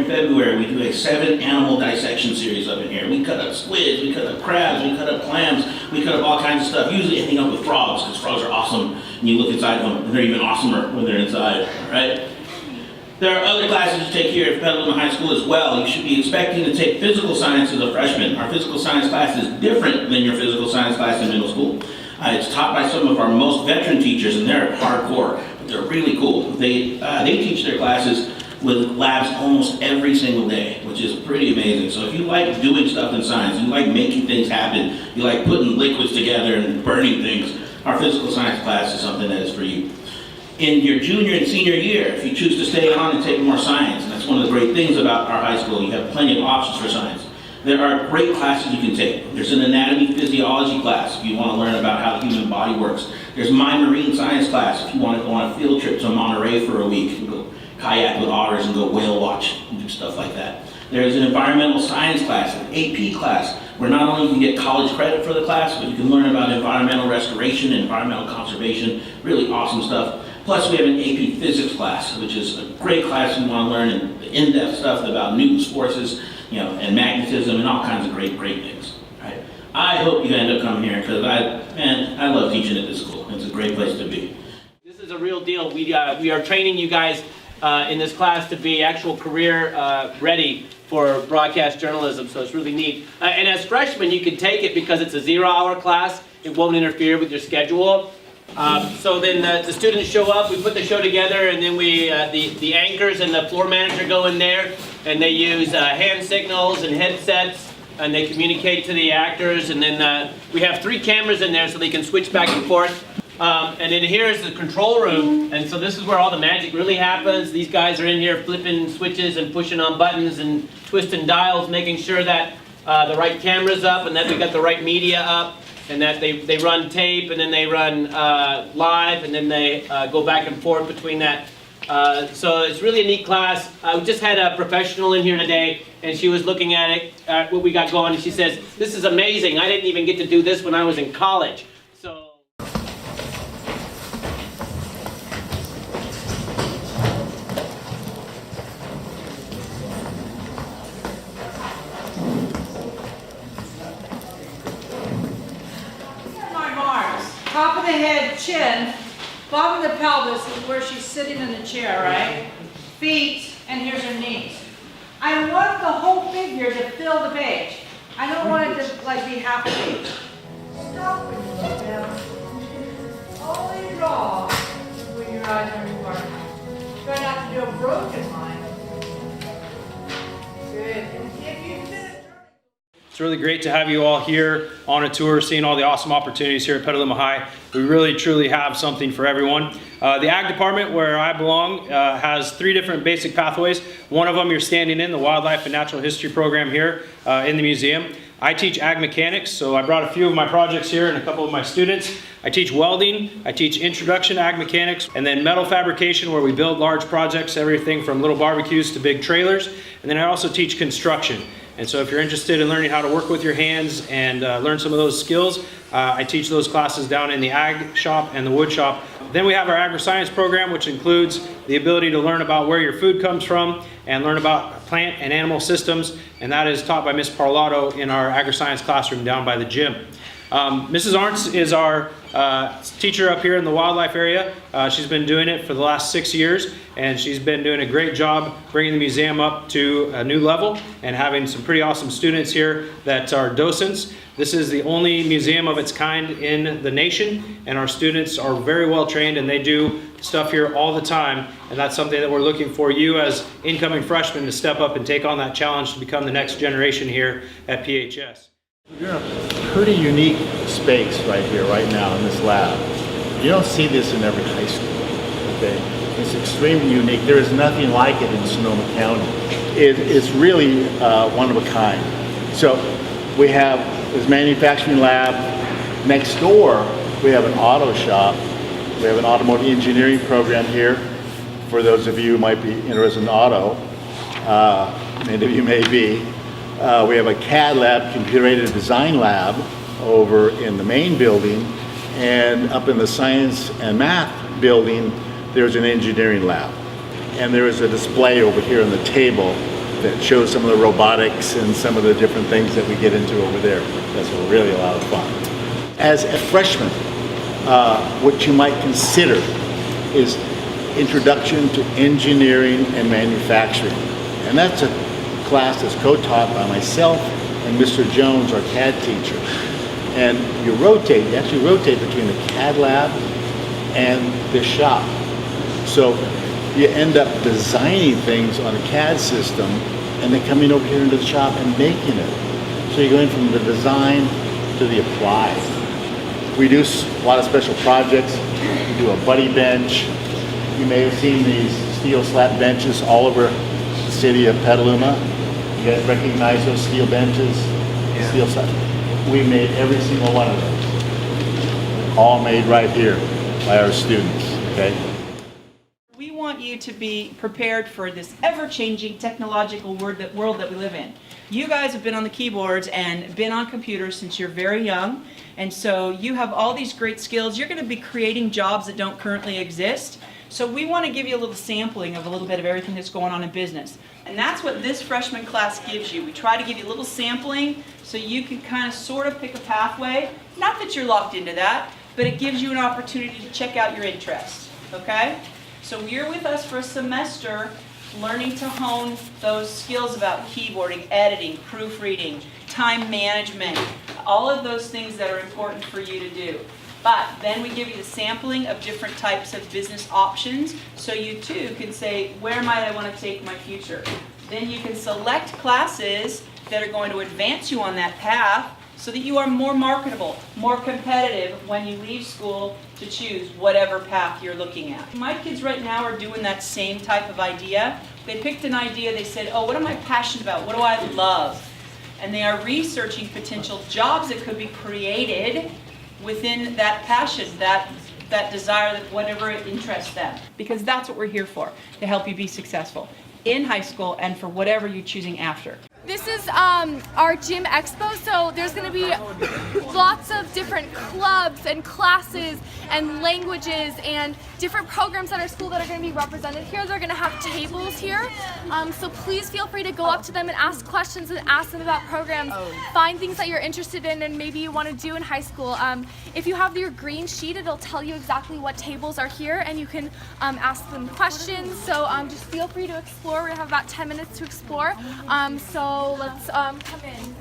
February, we do a 7 animal dissection series up in here. We cut up squids, we cut up crabs, we cut up clams, we cut up all kinds of stuff, usually ending up with frogs, because frogs are awesome, and you look inside them, and they're even awesomer when they're inside, right? There are other classes you take here at Petaluma High School as well. You should be expecting to take physical science as a freshman. Our physical science class is different than your physical science class in middle school. It's taught by some of our most veteran teachers, and they're hardcore, but they're really cool. They teach their classes with labs almost every single day, which is pretty amazing. So if you like doing stuff in science, you like making things happen, you like putting liquids together and burning things, our physical science class is something that is for you. In your junior and senior year, if you choose to stay on and take more science, and that's one of the great things about our high school, you have plenty of options for science. There are great classes you can take. There's an anatomy physiology class if you want to learn about how the human body works. There's my marine science class if you want to go on a field trip to Monterey for a week and go kayak with otters and go whale watch and do stuff like that. There's an environmental science class, an AP class, where not only can you get college credit for the class, but you can learn about environmental restoration and environmental conservation, really awesome stuff. Plus we have an AP physics class, which is a great class if you want to learn in-depth stuff about Newton's forces, and magnetism and all kinds of great things. Right? I hope you end up coming here because I love teaching at this school. It's a great place to be. This is a real deal. We are training you guys in this class to be actual career ready for broadcast journalism, so it's really neat. And as freshmen, you can take it because it's a 0-hour class. It won't interfere with your schedule. So then the students show up, we put the show together, and then the anchors and the floor manager go in there, and they use hand signals and headsets, and they communicate to the actors, and then we have 3 cameras in there so they can switch back and forth. And then here is the control room, and so this is where all the magic really happens. These guys are in here flipping switches and pushing on buttons and twisting dials, making sure that the right camera's up and that we got the right media up, and that they run tape, and then they run live, and then they go back and forth between that. So it's really a neat class. We just had a professional in here today, and she was looking at it, what we got going, and she says, "This is amazing. I didn't even get to do this when I was in college." So. Top of the head, chin, bottom of the pelvis is where she's sitting in the chair, right? Feet, and here's her knees. I want the whole figure to fill the page. I don't want it to like be half a page. Stop when you look down. Only draw when your eyes are required. Try not to do a broken line. Good. And if you did it. It's really great to have you all here on a tour, seeing all the awesome opportunities here at Petaluma High. We really, truly have something for everyone. The Ag Department, where I belong, has 3 different basic pathways. One of them you're standing in, the Wildlife and Natural History program here in the museum. I teach ag mechanics, so I brought a few of my projects here and a couple of my students. I teach welding, I teach introduction to ag mechanics, and then metal fabrication, where we build large projects, everything from little barbecues to big trailers. And then I also teach construction. And so if you're interested in learning how to work with your hands and learn some of those skills, I teach those classes down in the ag shop and the wood shop. Then we have our agri-science program, which includes the ability to learn about where your food comes from and learn about plant and animal systems. And that is taught by Ms. Parlato in our agri-science classroom down by the gym. Mrs. Arntz is our teacher up here in the wildlife area. She's been doing it for the last 6 years, and she's been doing a great job bringing the museum up to a new level and having some pretty awesome students here that are docents. This is the only museum of its kind in the nation, and our students are very well trained, and they do stuff here all the time, and that's something that we're looking for you as incoming freshmen to step up and take on that challenge to become the next generation here at PHS. You're in a pretty unique space right here, right now in this lab. You don't see this in every high school, okay? It's extremely unique. There is nothing like it in Sonoma County. It's really one of a kind. So we have this manufacturing lab. Next door, we have an auto shop. We have an automotive engineering program here. For those of you who might be interested in auto, many of you may be. We have a CAD lab, computer-aided design lab, over in the main building, and up in the science and math building, there's an engineering lab. And there is a display over here on the table that shows some of the robotics and some of the different things that we get into over there. That's really a lot of fun. As a freshman, what you might consider is Introduction to Engineering and Manufacturing. And that's a class that's co-taught by myself and Mr. Jones, our CAD teacher. And you actually rotate between the CAD lab and the shop. So you end up designing things on a CAD system and then coming over here into the shop and making it. So you're going from the design to the applied. We do a lot of special projects. We do a buddy bench. You may have seen these steel slat benches all over the city of Petaluma. You guys recognize those steel benches? Yeah. Steel slat. We made every single one of those. All made right here by our students, okay? We want you to be prepared for this ever-changing technological world that we live in. You guys have been on the keyboards and been on computers since you're very young, and so you have all these great skills. You're going to be creating jobs that don't currently exist. So we want to give you a little sampling of a little bit of everything that's going on in business. And that's what this freshman class gives you. We try to give you a little sampling so you can kind of sort of pick a pathway. Not that you're locked into that, but it gives you an opportunity to check out your interests, okay? So you're with us for a semester learning to hone those skills about keyboarding, editing, proofreading, time management, all of those things that are important for you to do. But then we give you the sampling of different types of business options so you too can say, where might I want to take my future? Then you can select classes that are going to advance you on that path so that you are more marketable, more competitive when you leave school to choose whatever path you're looking at. My kids right now are doing that same type of idea. They picked an idea, they said, oh, what am I passionate about? What do I love? And they are researching potential jobs that could be created within that passion, that desire, that whatever interests them. Because that's what we're here for, to help you be successful in high school and for whatever you're choosing after. This is our gym expo, so there's going to be lots of different clubs and classes and languages and different programs at our school that are going to be represented here. They're going to have tables here, so please feel free to go up to them and ask questions and ask them about programs. Find things that you're interested in and maybe you want to do in high school. If you have your green sheet, it'll tell you exactly what tables are here and you can ask them questions, so just feel free to explore. We're going to have about 10 minutes to explore, so let's come in.